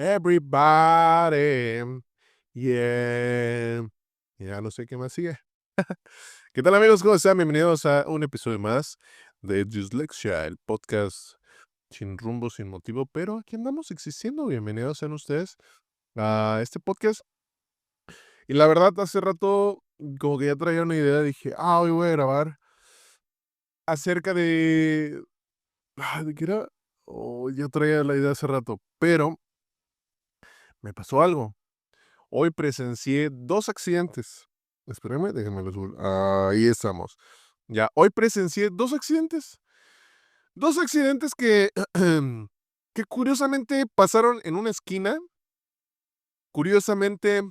Everybody. Yeah. Ya no sé qué más sigue. ¿Qué tal, amigos? ¿Cómo están? Bienvenidos a un episodio más de Dyslexia, el podcast sin rumbo, sin motivo, pero aquí andamos existiendo. Bienvenidos sean ustedes a este podcast. Y la verdad, hace rato, como que ya traía una idea, dije, hoy voy a grabar acerca de... ¿De qué era? Ya traía la idea hace rato, pero me pasó algo. Hoy presencié 2 accidentes. Espérenme, déjenme los ahí estamos. Ya, hoy presencié 2 accidentes. 2 accidentes que, que curiosamente pasaron en una esquina. Curiosamente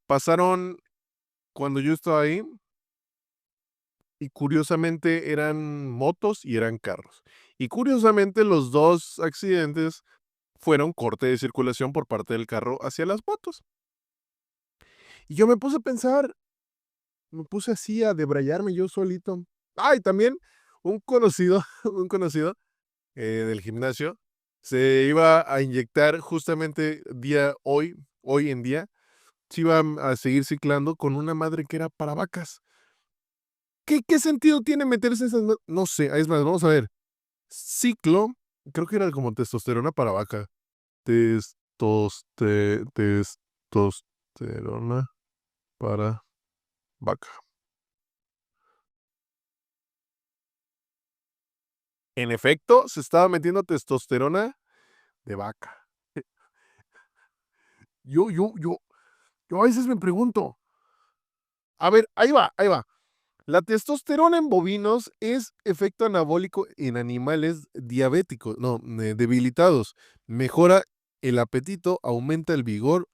pasaron cuando yo estaba ahí, y curiosamente eran motos y eran carros. Y curiosamente los 2 accidentes fueron corte de circulación por parte del carro hacia las motos. Y yo me puse a pensar, me puse así a debrayarme yo solito. Ay, también un conocido, un conocido del gimnasio se iba a inyectar justamente hoy en día, se iba a seguir ciclando con una madre que era para vacas. ¿Qué sentido tiene meterse esas? No sé, es más, vamos a ver. Ciclo, creo que era como testosterona para vaca. Testosterona para vaca. En efecto, se estaba metiendo testosterona de vaca. Eh, Yo, yo, yo, yo a veces me pregunto, a ver, ahí va. La testosterona en bovinos es efecto anabólico en animales diabéticos, no, debilitados. Mejora el apetito, aumenta el vigor,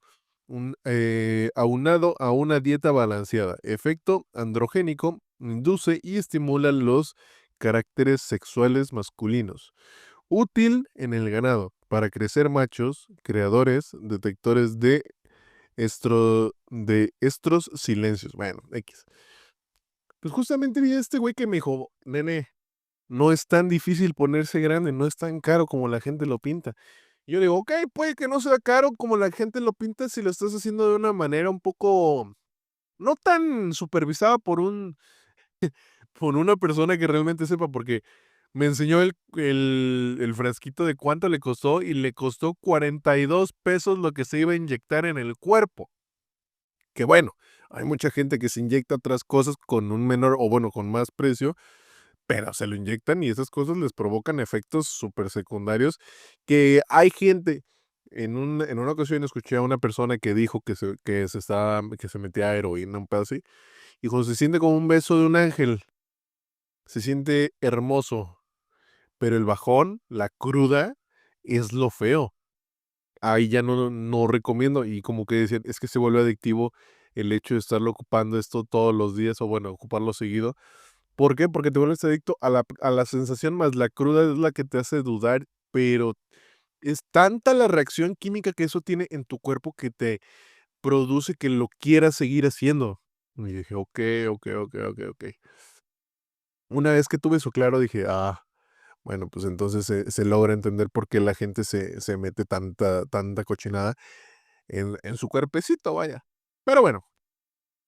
aunado a una dieta balanceada. Efecto androgénico, induce y estimula los caracteres sexuales masculinos. Útil en el ganado para crecer machos, creadores, detectores de estros silencios. Bueno, X. Pues justamente vi a este güey que me dijo, nene, no es tan difícil ponerse grande, no es tan caro como la gente lo pinta. Y yo digo, ok, puede que no sea caro como la gente lo pinta si lo estás haciendo de una manera un poco, no tan supervisada por una persona que realmente sepa, porque me enseñó el frasquito de cuánto le costó y le costó 42 pesos lo que se iba a inyectar en el cuerpo. Que bueno, hay mucha gente que se inyecta otras cosas con un menor o bueno, con más precio, pero se lo inyectan y esas cosas les provocan efectos súper secundarios que hay gente. En una ocasión escuché a una persona que dijo que se metía heroína, un pedo así. Dijo, se siente como un beso de un ángel, se siente hermoso, pero el bajón, la cruda, es lo feo. Ahí ya no recomiendo y como que decían, es que se vuelve adictivo el hecho de estarlo ocupando esto todos los días o bueno, ocuparlo seguido. ¿Por qué? Porque te vuelves adicto a la sensación más la cruda es la que te hace dudar, pero es tanta la reacción química que eso tiene en tu cuerpo que te produce que lo quieras seguir haciendo. Y dije, ok. Una vez que tuve eso claro, dije, bueno, pues entonces se logra entender por qué la gente se mete tanta cochinada en su cuerpecito, vaya. Pero bueno,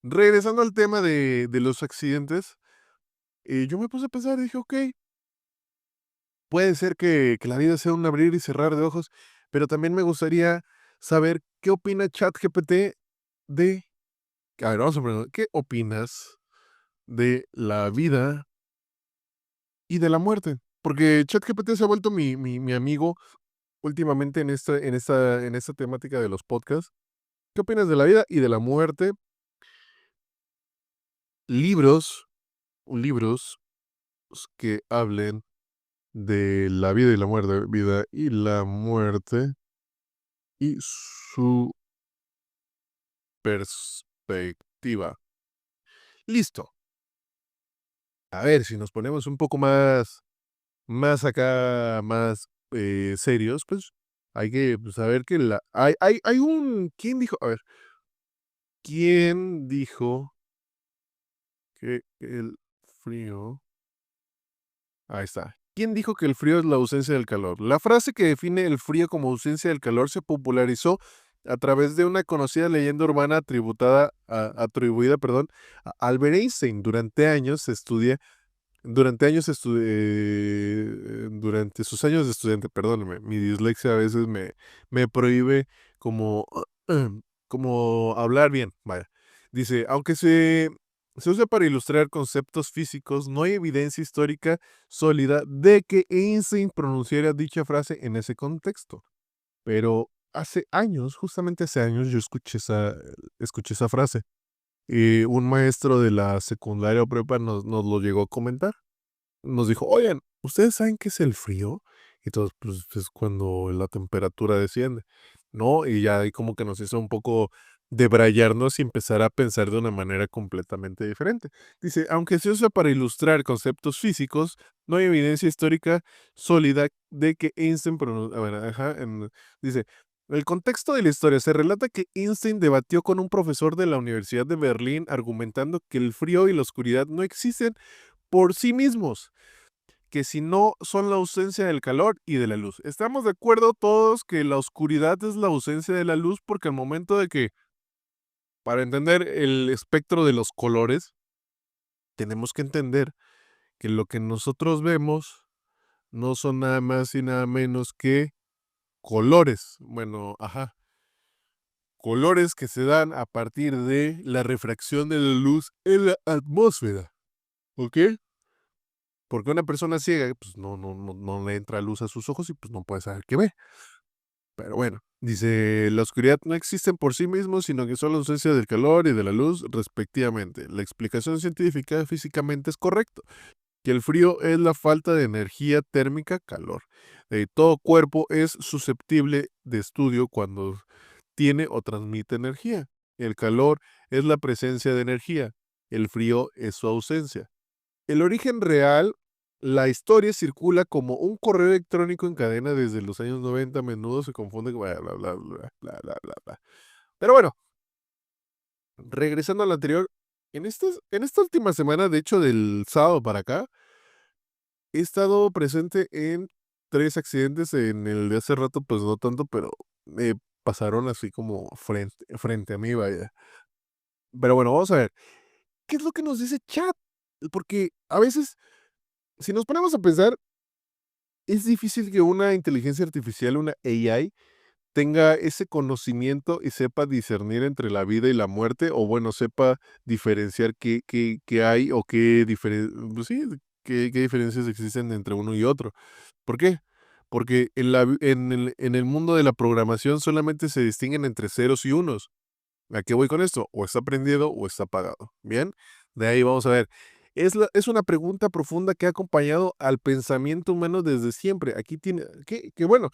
regresando al tema de los accidentes, yo me puse a pensar, dije, ok, puede ser que la vida sea un abrir y cerrar de ojos, pero también me gustaría saber qué opina ChatGPT de... A ver, vamos a preguntar, ¿qué opinas de la vida y de la muerte? Porque ChatGPT se ha vuelto mi amigo últimamente en esta temática de los podcasts. ¿Qué opinas de la vida y de la muerte? Libros, libros que hablen de la vida y la muerte y su perspectiva. Listo. A ver, si nos ponemos un poco más acá, más serios, pues hay que saber que hay ¿quién dijo? A ver, ¿quién dijo que el frío? Ahí está. ¿Quién dijo que el frío es la ausencia del calor? La frase que define el frío como ausencia del calor se popularizó a través de una conocida leyenda urbana atribuida, perdón, a Albert Einstein. Durante sus años de estudiante, perdóneme, mi dislexia a veces me prohíbe como, como hablar bien, vaya. Dice, aunque se usa para ilustrar conceptos físicos, no hay evidencia histórica sólida de que Einstein pronunciara dicha frase en ese contexto. Pero hace años, justamente hace años, yo escuché esa frase. Y un maestro de la secundaria o prepa nos lo llegó a comentar. Nos dijo, oigan, ¿ustedes saben qué es el frío? Y todos, pues es cuando la temperatura desciende, ¿no? Y ya ahí como que nos hizo un poco debrayarnos y empezar a pensar de una manera completamente diferente. Dice, aunque se usa para ilustrar conceptos físicos, no hay evidencia histórica sólida de que Einstein a ver, ajá, dice, el contexto de la historia se relata que Einstein debatió con un profesor de la Universidad de Berlín argumentando que el frío y la oscuridad no existen por sí mismos, que si no son la ausencia del calor y de la luz. Estamos de acuerdo todos que la oscuridad es la ausencia de la luz porque al momento de que, para entender el espectro de los colores, tenemos que entender que lo que nosotros vemos no son nada más y nada menos que colores. Bueno, ajá, colores que se dan a partir de la refracción de la luz en la atmósfera. ¿Ok? Porque una persona ciega, pues no le entra luz a sus ojos y pues no puede saber qué ve. Pero bueno, dice, la oscuridad no existen por sí mismos, sino que son la ausencia del calor y de la luz, respectivamente. La explicación científica físicamente es correcta, que el frío es la falta de energía térmica, calor. Todo cuerpo es susceptible de estudio cuando tiene o transmite energía. El calor es la presencia de energía, el frío es su ausencia. El origen real, la historia circula como un correo electrónico en cadena desde los años 90, a menudo se confunde con bla, bla, bla, bla, bla, bla, bla, bla. Pero bueno, regresando al anterior, en esta última semana, de hecho del sábado para acá, he estado presente en 3 accidentes. En el de hace rato, pues no tanto, pero me pasaron así como frente a mí, vaya. Pero bueno, vamos a ver, ¿qué es lo que nos dice chat? Porque a veces, si nos ponemos a pensar, es difícil que una inteligencia artificial, una AI, tenga ese conocimiento y sepa discernir entre la vida y la muerte, o bueno, sepa diferenciar qué hay o pues sí, qué diferencias existen entre uno y otro. ¿Por qué? Porque en el mundo de la programación solamente se distinguen entre ceros y unos. ¿A qué voy con esto? O está prendido o está apagado. Bien, de ahí vamos a ver. Es una pregunta profunda que ha acompañado al pensamiento humano desde siempre. Aquí tiene, que bueno,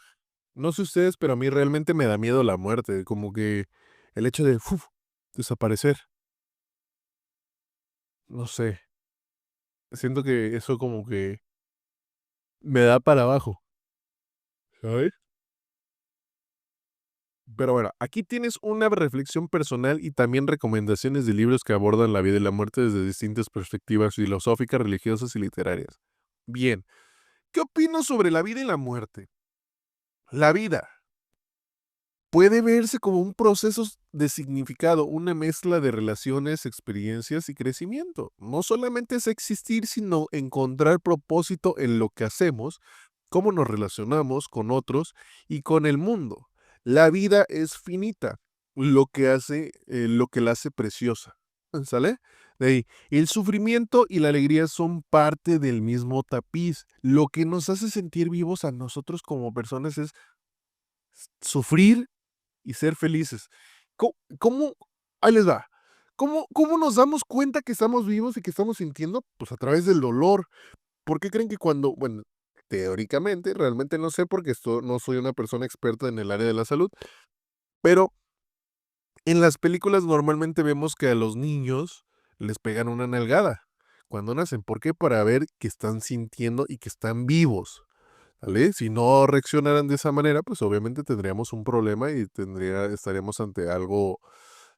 no sé ustedes, pero a mí realmente me da miedo la muerte, como que el hecho de desaparecer, no sé, siento que eso como que me da para abajo, ¿sabes? Pero bueno, aquí tienes una reflexión personal y también recomendaciones de libros que abordan la vida y la muerte desde distintas perspectivas filosóficas, religiosas y literarias. Bien, ¿qué opino sobre la vida y la muerte? La vida puede verse como un proceso de significado, una mezcla de relaciones, experiencias y crecimiento. No solamente es existir, sino encontrar propósito en lo que hacemos, cómo nos relacionamos con otros y con el mundo. La vida es finita, lo que la hace preciosa. ¿Sale? De ahí, el sufrimiento y la alegría son parte del mismo tapiz. Lo que nos hace sentir vivos a nosotros como personas es sufrir y ser felices. ¿Cómo? Ahí les va. ¿Cómo nos damos cuenta que estamos vivos y que estamos sintiendo? Pues a través del dolor. ¿Por qué creen que cuando, bueno, teóricamente, realmente no sé porque esto, no soy una persona experta en el área de la salud, pero en las películas normalmente vemos que a los niños les pegan una nalgada cuando nacen? ¿Por qué? Para ver que están sintiendo y que están vivos. ¿Vale? Si no reaccionaran de esa manera, pues obviamente tendríamos un problema y estaríamos ante algo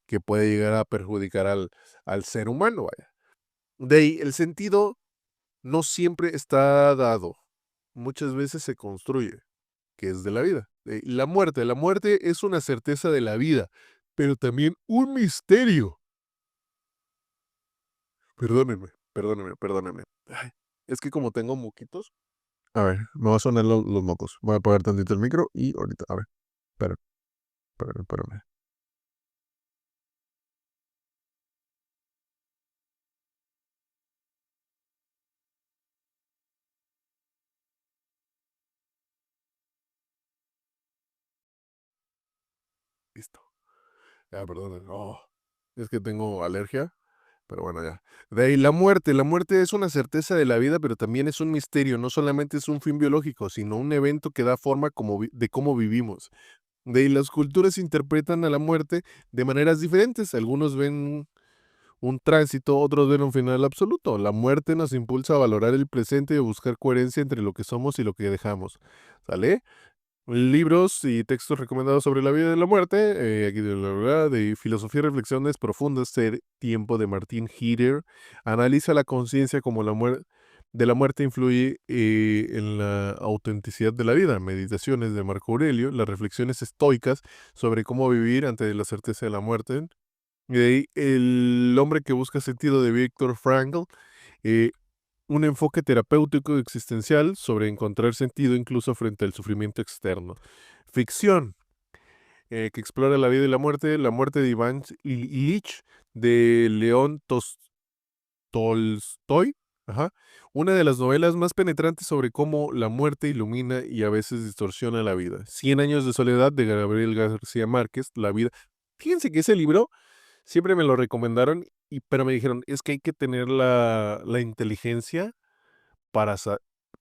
que puede llegar a perjudicar al ser humano, vaya. De ahí, el sentido no siempre está dado. muchas veces se construye, que es de la vida. La muerte es una certeza de la vida, pero también un misterio. Perdónenme, perdónenme, perdónenme. Ay, es que como tengo moquitos. A ver, me va a sonar los mocos. Voy a apagar tantito el micro y ahorita, a ver, espérame, espérame, espérame. Listo. Ya, perdón. Oh, es que tengo alergia, pero bueno, ya. De ahí la muerte es una certeza de la vida, pero también es un misterio. No solamente es un fin biológico, sino un evento que da forma de cómo vivimos. De ahí las culturas interpretan a la muerte de maneras diferentes. Algunos ven un tránsito, otros ven un final absoluto. La muerte nos impulsa a valorar el presente y a buscar coherencia entre lo que somos y lo que dejamos. ¿Sale? Libros y textos recomendados sobre la vida y la muerte, aquí de Filosofía y Reflexiones Profundas, Ser Tiempo de Martín Heidegger, analiza la conciencia como de la muerte influye en la autenticidad de la vida. Meditaciones de Marco Aurelio, las reflexiones estoicas sobre cómo vivir ante la certeza de la muerte. Y de ahí, El hombre que busca sentido de Viktor Frankl, eh, un enfoque terapéutico existencial sobre encontrar sentido incluso frente al sufrimiento externo. Ficción, que explora la vida y la muerte de Iván Ilich, de León Tolstoy, ajá, una de las novelas más penetrantes sobre cómo la muerte ilumina y a veces distorsiona la vida. Cien años de soledad, de Gabriel García Márquez, la vida. Fíjense que ese libro siempre me lo recomendaron, pero me dijeron, es que hay que tener la inteligencia para,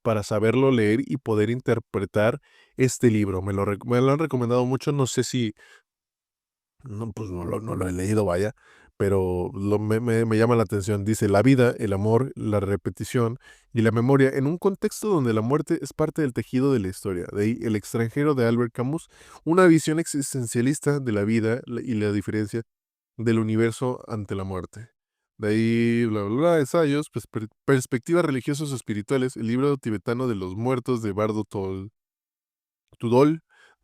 para saberlo leer y poder interpretar este libro. Me lo han recomendado mucho, no sé si, no, pues no lo he leído, vaya, pero me llama la atención. Dice, la vida, el amor, la repetición y la memoria en un contexto donde la muerte es parte del tejido de la historia. De ahí, El extranjero de Albert Camus, una visión existencialista de la vida y la diferencia del universo ante la muerte. De ahí, bla, bla, bla, ensayos, perspectivas religiosas o espirituales, el libro tibetano de los muertos de Bardo Tudol,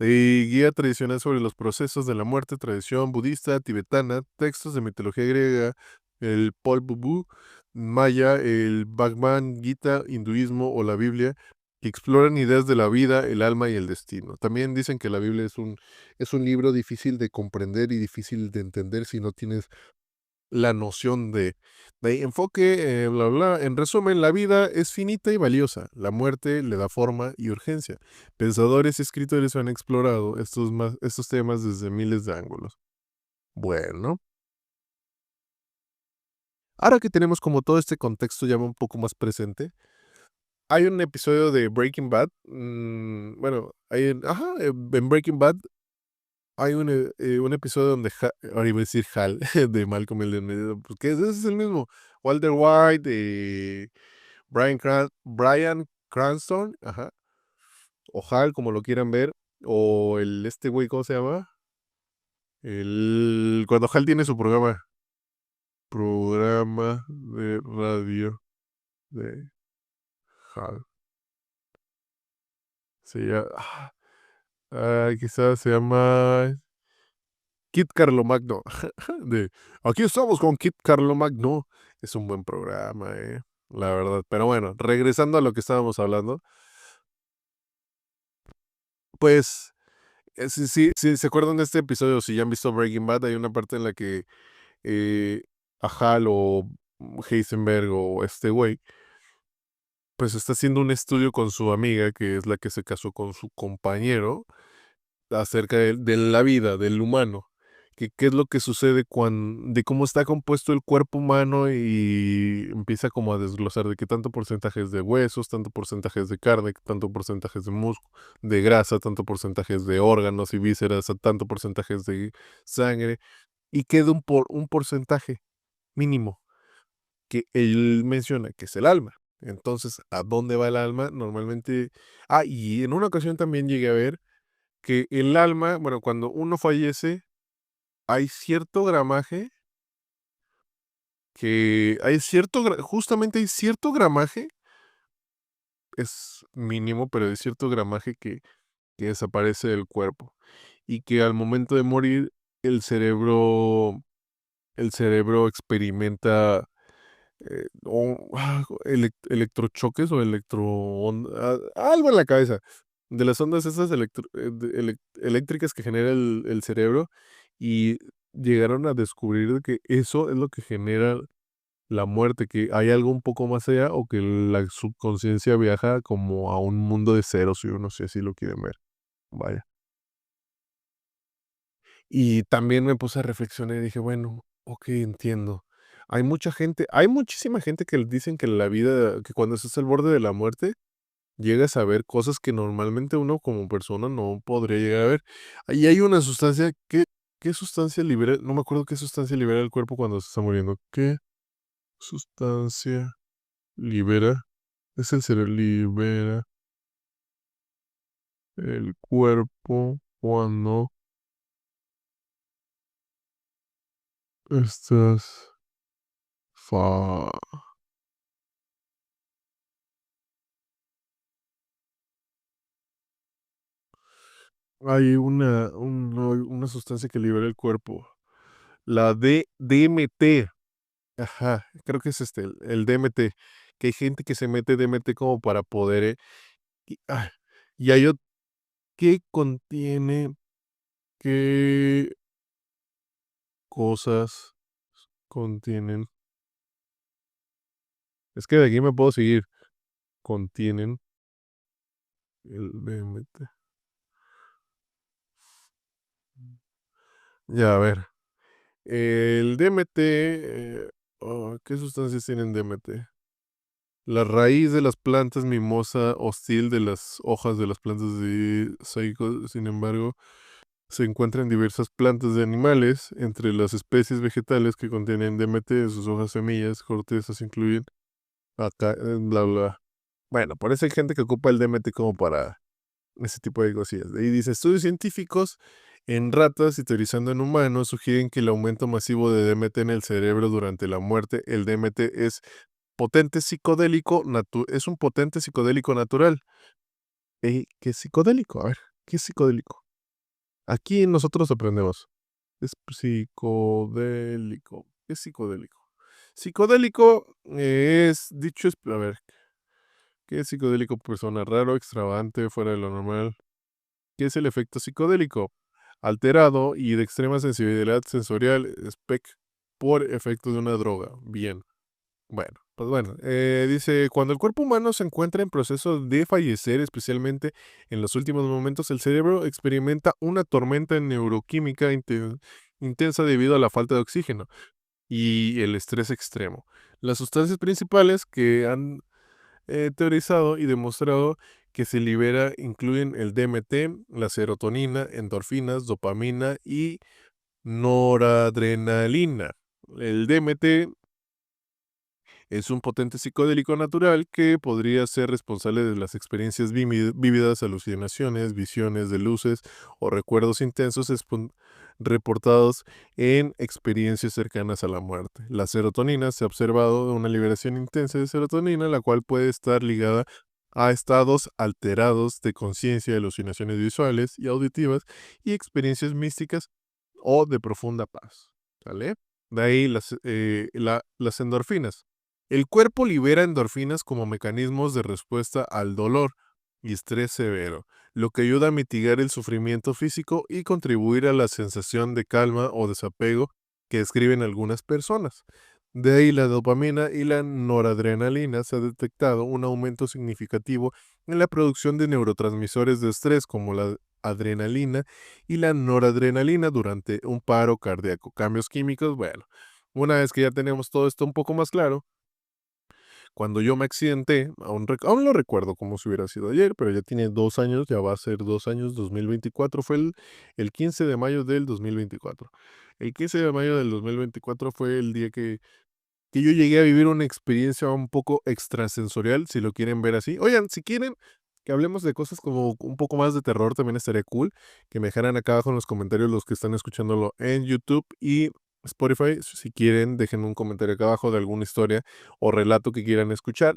de guía tradicional sobre los procesos de la muerte, tradición budista, tibetana, textos de mitología griega, el Pol Vuh, maya, el Bhagavad Gita, hinduismo o la Biblia, que exploran ideas de la vida, el alma y el destino. También dicen que la Biblia es un libro difícil de comprender y difícil de entender si no tienes la noción de enfoque, bla, bla. En resumen, la vida es finita y valiosa. La muerte le da forma y urgencia. Pensadores y escritores han explorado estos temas desde miles de ángulos. Bueno, ahora que tenemos como todo este contexto ya un poco más presente, hay un episodio de Breaking Bad. Bueno, en Breaking Bad hay un episodio donde, ahora iba a decir Hal, de Malcolm el del medio, porque ese es el mismo. Walter White, Bryan Cranston, ajá, o Hal, como lo quieran ver, o este güey, ¿cómo se llama? Cuando Hal tiene su programa de radio de Hal. Quizás se llama Kit Carlomagno. De, aquí estamos con Kit Carlomagno. Es un buen programa, la verdad. Pero bueno, regresando a lo que estábamos hablando, pues, si se acuerdan de este episodio, si ya han visto Breaking Bad, hay una parte en la que eh, a Hal o Heisenberg o este güey, pues está haciendo un estudio con su amiga, que es la que se casó con su compañero, acerca de la vida, del humano, que qué es lo que sucede de cómo está compuesto el cuerpo humano y empieza como a desglosar de qué tanto porcentaje es de huesos, tanto porcentaje es de carne, tanto porcentaje es de músculo, de grasa, tanto porcentaje es de órganos y vísceras, tanto porcentaje es de sangre, y queda un porcentaje mínimo que él menciona, que es el alma. Entonces, ¿a dónde va el alma? Normalmente, y en una ocasión también llegué a ver que el alma, bueno, cuando uno fallece, hay cierto gramaje justamente hay cierto gramaje es mínimo, pero de cierto gramaje que desaparece del cuerpo. Y que al momento de morir, el cerebro, el cerebro experimenta electrochoques o algo en la cabeza. De las ondas esas eléctricas que genera el cerebro. Y llegaron a descubrir de que eso es lo que genera la muerte, que hay algo un poco más allá o que la subconsciencia viaja como a un mundo de ceros y unos, si así lo quieren ver. Vaya. Y también me puse a reflexionar y dije, bueno, okey, entiendo. Hay muchísima gente que dicen que la vida que cuando estás al borde de la muerte, llegas a ver cosas que normalmente uno como persona no podría llegar a ver. Ahí hay una sustancia, ¿qué sustancia libera? No me acuerdo qué sustancia libera el cuerpo cuando se está muriendo. ¿Qué sustancia libera? Es el cerebro, libera el cuerpo cuando estás fa hay una sustancia que libera el cuerpo. La DMT. Ajá, creo que es el DMT, que hay gente que se mete DMT como para poder, y, y hay otro que contiene, ¿qué cosas contienen? Es que de aquí me puedo seguir. Contienen el DMT. Ya, a ver. El DMT, ¿qué sustancias tienen DMT? La raíz de las plantas mimosa hostil de las hojas de las plantas de Saigo, sin embargo, se encuentra en diversas plantas de animales, entre las especies vegetales que contienen DMT, sus hojas, semillas, cortezas incluyen acá, bla, bla. Bueno, parece que hay gente que ocupa el DMT como para ese tipo de cosillas. Y dice, estudios científicos en ratas y teorizando en humanos sugieren que el aumento masivo de DMT en el cerebro durante la muerte, el DMT es un potente psicodélico natural. ¿Qué es psicodélico? A ver, ¿qué es psicodélico? Aquí nosotros aprendemos. Es psicodélico. ¿Qué es psicodélico? Psicodélico a ver, ¿qué es psicodélico? Persona raro, extravagante, fuera de lo normal. ¿Qué es el efecto psicodélico? Alterado y de extrema sensibilidad sensorial, por efecto de una droga. Bien. Bueno, pues bueno, dice, cuando el cuerpo humano se encuentra en proceso de fallecer, especialmente en los últimos momentos, el cerebro experimenta una tormenta neuroquímica intensa debido a la falta de oxígeno y el estrés extremo. Las sustancias principales que han teorizado y demostrado que se libera incluyen el DMT, la serotonina, endorfinas, dopamina y noradrenalina. El DMT es un potente psicodélico natural que podría ser responsable de las experiencias vívidas, alucinaciones, visiones de luces o recuerdos intensos reportados en experiencias cercanas a la muerte. La serotonina se ha observado una liberación intensa de serotonina, la cual puede estar ligada a estados alterados de conciencia, alucinaciones visuales y auditivas y experiencias místicas o de profunda paz. ¿Sale? De ahí las endorfinas. El cuerpo libera endorfinas como mecanismos de respuesta al dolor y estrés severo, lo que ayuda a mitigar el sufrimiento físico y contribuir a la sensación de calma o desapego que describen algunas personas. De ahí la dopamina y la noradrenalina se ha detectado un aumento significativo en la producción de neurotransmisores de estrés como la adrenalina y la noradrenalina durante un paro cardíaco. Cambios químicos, bueno, una vez que ya tenemos todo esto un poco más claro, cuando yo me accidenté, aún lo recuerdo como si hubiera sido ayer, pero ya tiene 2 años, ya va a ser 2 años, 2024, fue el 15 de mayo del 2024. El 15 de mayo del 2024 fue el día que yo llegué a vivir una experiencia un poco extrasensorial, si lo quieren ver así. Oigan, si quieren que hablemos de cosas como un poco más de terror, también estaría cool que me dejaran acá abajo en los comentarios los que están escuchándolo en YouTube y Spotify. Si quieren, dejen un comentario acá abajo de alguna historia o relato que quieran escuchar.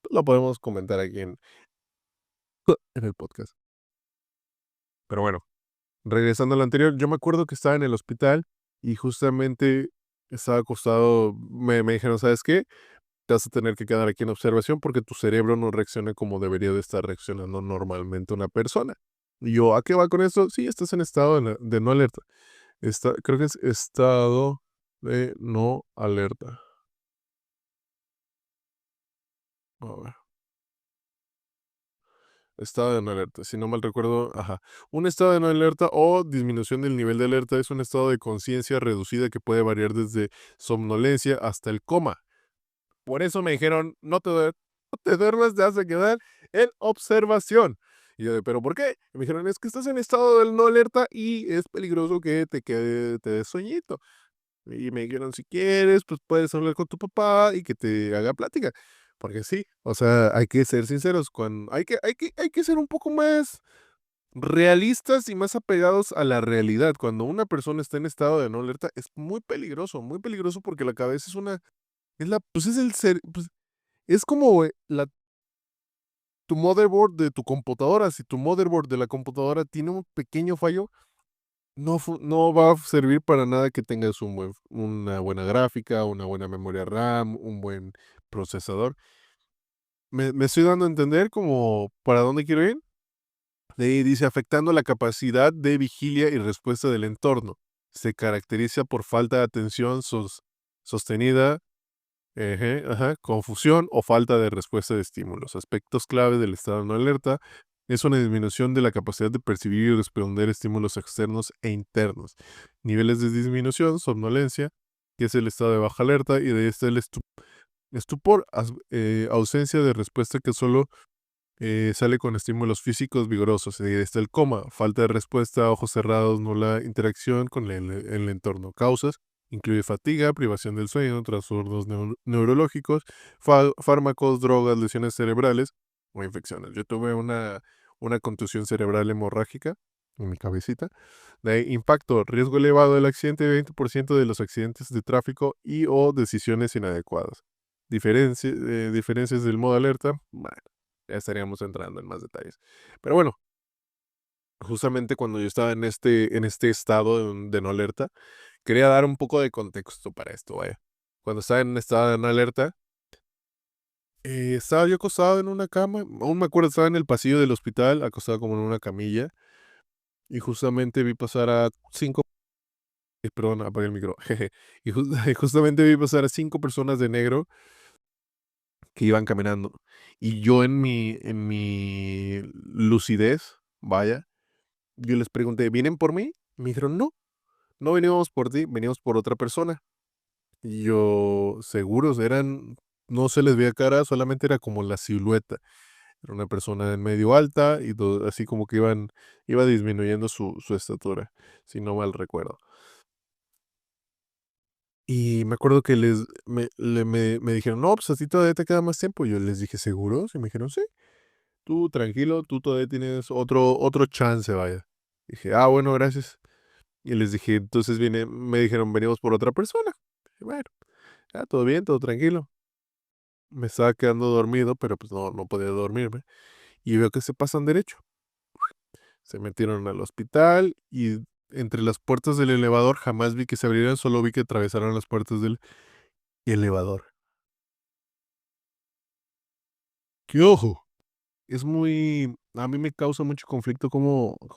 Lo podemos comentar aquí en el podcast. Pero bueno, regresando a lo anterior, yo me acuerdo que estaba en el hospital y justamente estaba acostado, me dijeron, ¿sabes qué? Te vas a tener que quedar aquí en observación porque tu cerebro no reacciona como debería de estar reaccionando normalmente una persona. Y yo, ¿a qué va con esto? Sí, estás en estado de no alerta. Creo que es estado de no alerta. A ver, estado de no alerta, si no mal recuerdo, ajá. Un estado de no alerta o disminución del nivel de alerta es un estado de conciencia reducida que puede variar desde somnolencia hasta el coma. Por eso me dijeron, no te duermas, te vas a quedar en observación. Y yo, ¿pero por qué? Y me dijeron, es que estás en estado de no alerta y es peligroso que te des sueñito. Y me dijeron, si quieres, pues puedes hablar con tu papá y que te haga plática. Porque sí, o sea, hay que ser sinceros, hay que ser un poco más realistas y más apegados a la realidad. Cuando una persona está en estado de no alerta, es muy peligroso porque la cabeza es una, es la, pues es el ser, pues es como tu motherboard de tu computadora. Si tu motherboard de la computadora tiene un pequeño fallo, no va a servir para nada que tengas una buena gráfica, una buena memoria RAM, un buen procesador. Me estoy dando a entender como para dónde quiero ir. De ahí dice, afectando la capacidad de vigilia y respuesta del entorno. Se caracteriza por falta de atención sostenida. Ajá, confusión o falta de respuesta de estímulos. Aspectos clave del estado de no alerta es una disminución de la capacidad de percibir y responder a estímulos externos e internos. Niveles de disminución, somnolencia, que es el estado de baja alerta, y de este el estupor, ausencia de respuesta que solo sale con estímulos físicos vigorosos. Y está el coma, falta de respuesta, ojos cerrados, nula interacción con el entorno. Causas, incluye fatiga, privación del sueño, trastornos neurológicos, fármacos, drogas, lesiones cerebrales o infecciones. Yo tuve una contusión cerebral hemorrágica en mi cabecita. De ahí, impacto, riesgo elevado del accidente, 20% de los accidentes de tráfico y o decisiones inadecuadas. Diferencias del modo alerta. Bueno, ya estaríamos entrando en más detalles. Pero bueno, justamente cuando yo estaba en este estado de no alerta, quería dar un poco de contexto para esto, vaya. Cuando estaba en estado de no alerta, estaba yo acostado en una cama, aún me acuerdo, estaba en el pasillo del hospital, acostado como en una camilla, y justamente vi pasar a perdón, apagué el micro, jeje, y justamente vi pasar a 5 personas de negro que iban caminando. Y yo en mi lucidez, vaya, yo les pregunté, ¿vienen por mí? Me dijeron, no, no venimos por ti, venimos por otra persona. Y yo, seguros, no se les veía cara, solamente era como la silueta. Era una persona en medio alta y así como que iba disminuyendo su estatura, si no mal recuerdo. Y me acuerdo que me dijeron, no, pues a ti todavía te queda más tiempo. Yo les dije, ¿seguros? Y me dijeron, sí, tú tranquilo, tú todavía tienes otro chance, vaya. Dije, ah, bueno, gracias. Y les dije, entonces me dijeron, venimos por otra persona. Dije, bueno, ya, todo bien, todo tranquilo. Me estaba quedando dormido, pero pues no podía dormirme. Y veo que se pasan derecho. Se metieron al hospital y entre las puertas del elevador jamás vi que se abrieran, solo vi que atravesaron las puertas del elevador. ¡Qué ojo! A mí me causa mucho conflicto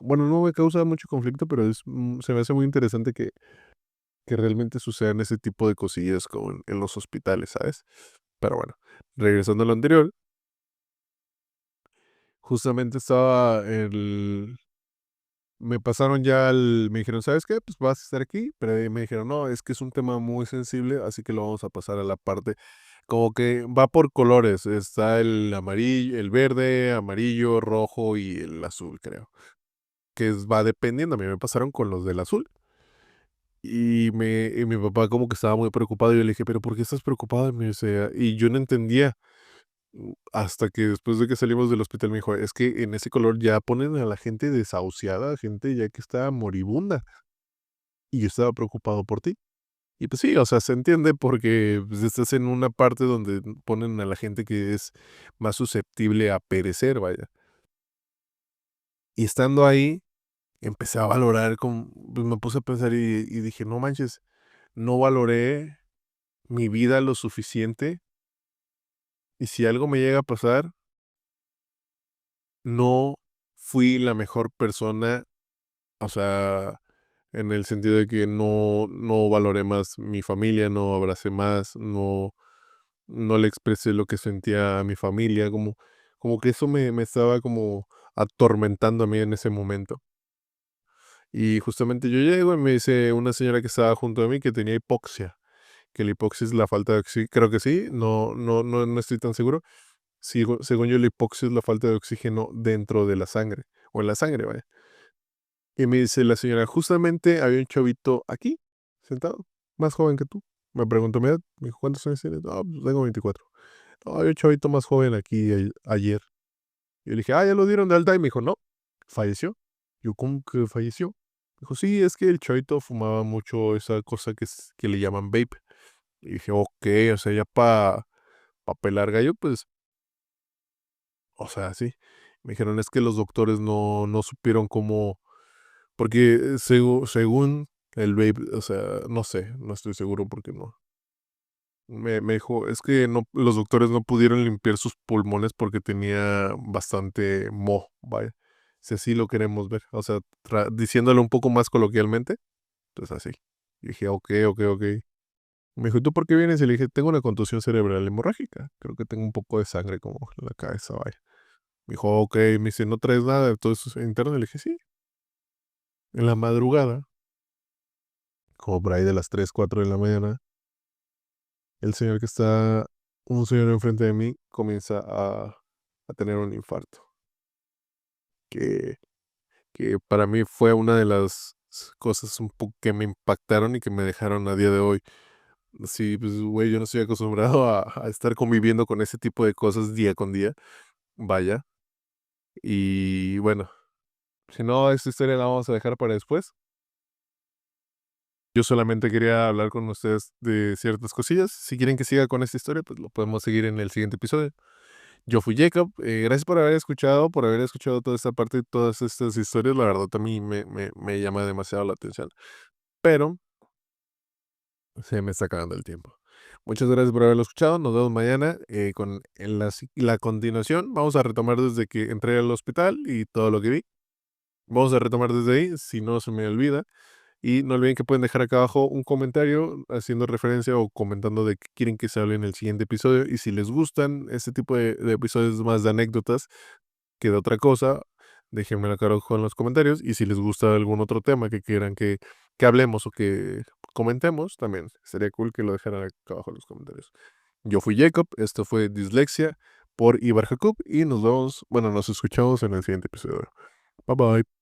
bueno, no me causa mucho conflicto, pero se me hace muy interesante que realmente sucedan ese tipo de cosillas como en los hospitales, ¿sabes? Pero bueno, regresando a lo anterior, justamente me pasaron me dijeron, ¿sabes qué? Pues vas a estar aquí, pero ahí me dijeron, no, es que es un tema muy sensible, así que lo vamos a pasar a la parte, como que va por colores, está el amarillo, el verde, amarillo, rojo y el azul, creo, va dependiendo, a mí me pasaron con los del azul. Y mi papá como que estaba muy preocupado. Y yo le dije, ¿pero por qué estás preocupado? Y yo no entendía. Hasta que después de que salimos del hospital me dijo, es que en ese color ya ponen a la gente desahuciada, gente ya que está moribunda. Y yo estaba preocupado por ti. Y pues sí, o sea, se entiende porque pues, estás en una parte donde ponen a la gente que es más susceptible a perecer, vaya. Y estando ahí, empecé a valorar, pues me puse a pensar y dije, no manches, no valoré mi vida lo suficiente y si algo me llega a pasar, no fui la mejor persona, o sea, en el sentido de que no valoré más mi familia, no abracé más, no le expresé lo que sentía a mi familia, como que eso me estaba como atormentando a mí en ese momento. Y justamente yo llego y me dice una señora que estaba junto a mí que tenía hipoxia, que la hipoxia es la falta de oxígeno, creo que sí, no estoy tan seguro. Según yo, la hipoxia es la falta de oxígeno dentro de la sangre, o en la sangre, vaya. Y me dice la señora, justamente había un chavito aquí, sentado, más joven que tú. Me preguntó mi edad, me dijo, ¿cuántos años tienes? No, pues tengo 24. No, había un chavito más joven aquí ayer. Y yo le dije, ya lo dieron de alta. Y me dijo, no, falleció. Yo, ¿cómo que falleció? Dijo, sí, es que el chavito fumaba mucho esa cosa que le llaman vape. Y dije, ok, o sea, ya pa pelar gallo, pues, o sea, sí. Me dijeron, es que los doctores no supieron cómo, porque según el vape, o sea, no sé, no estoy seguro porque no. Me dijo, es que no, los doctores no pudieron limpiar sus pulmones porque tenía bastante moho, vaya. Si así lo queremos ver. O sea, diciéndolo un poco más coloquialmente, pues así. Y dije, ok, ok, ok. Me dijo, ¿y tú por qué vienes? Y le dije, tengo una contusión cerebral hemorrágica. Creo que tengo un poco de sangre como en la cabeza, vaya. Me dijo, ok, me dice, ¿no traes nada de todo eso interno? Y le dije, sí. En la madrugada, como por ahí de las 3 4 de la mañana, el señor que está, un señor enfrente de mí, comienza a tener un infarto. Que, que para mí fue una de las cosas un poco que me impactaron y que me dejaron a día de hoy. Sí, pues, güey, yo no estoy acostumbrado a estar conviviendo con ese tipo de cosas día con día. Vaya. Y bueno, si no, esta historia la vamos a dejar para después. Yo solamente quería hablar con ustedes de ciertas cosillas. Si quieren que siga con esta historia, pues lo podemos seguir en el siguiente episodio. Yo fui Jacob. Gracias por haber escuchado toda esta parte, todas estas historias. La verdad, a mí me llama demasiado la atención. Pero se me está acabando el tiempo. Muchas gracias por haberlo escuchado. Nos vemos mañana con la continuación. Vamos a retomar desde que entré al hospital y todo lo que vi. Vamos a retomar desde ahí, si no se me olvida. Y no olviden que pueden dejar acá abajo un comentario haciendo referencia o comentando de qué quieren que se hable en el siguiente episodio. Y si les gustan este tipo de episodios más de anécdotas que de otra cosa, déjenmelo acá abajo en los comentarios. Y si les gusta algún otro tema que quieran que hablemos o que comentemos, también sería cool que lo dejaran acá abajo en los comentarios. Yo fui Jacob, esto fue Dislexia por Ibar Jacob y nos vemos, bueno, nos escuchamos en el siguiente episodio. Bye bye.